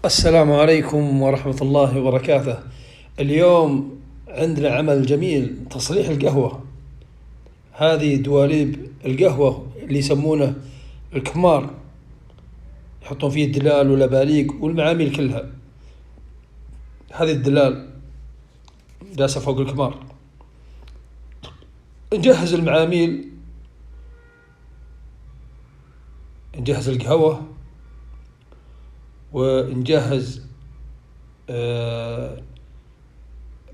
السلام عليكم ورحمة الله وبركاته. اليوم عندنا عمل جميل، تصليح القهوة. هذه دواليب القهوة اللي يسمونه الكمار، يحطون فيه الدلال والأباليق والمعاميل كلها. هذه الدلال داسة فوق الكمار. نجهز المعاميل، نجهز القهوة، ونجهز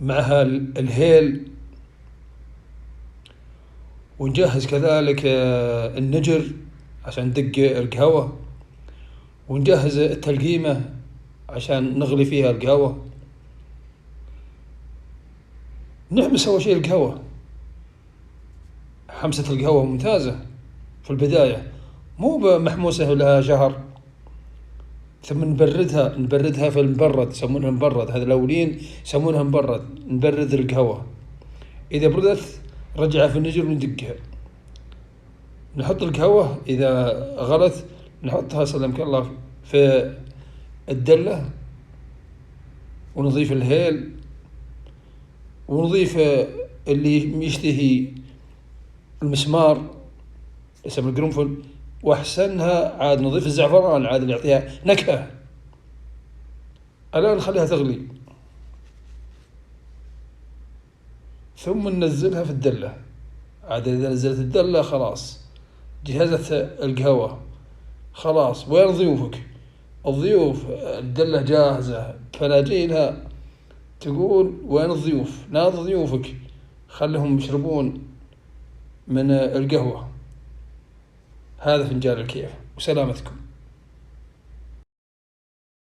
معها الهيل، ونجهز كذلك النجر عشان ندق القهوة، ونجهز التلقيمة عشان نغلي فيها القهوة. نحمس أول شيء القهوة، حمسة القهوة ممتازة في البداية، مو محموسة لها شهر. ثم نبردها في المبرد، يسمونها مبرد، هذا الأولين يسمونها مبرد. نبرد القهوة، إذا بردت رجعها في النجر وندقها. نحط القهوة إذا غلت نحطها سلمك الله في الدلة، ونضيف الهيل، ونضيف اللي يشتهي المسمار يسمى القرنفل، وأحسنها عاد نضيف الزعفران عاد اللي يعطيها نكهة. الآن نخليها تغلي، ثم ننزلها في الدلة. عاد إذا نزلت الدلة خلاص جهزت القهوة، خلاص. وين ضيوفك؟ الضيوف الدلة جاهزة، فناجيلها تقول وين الضيوف؟ نادي ضيوفك، خلهم يشربون من القهوة. هذا فنجان الكيف، وسلامتكم.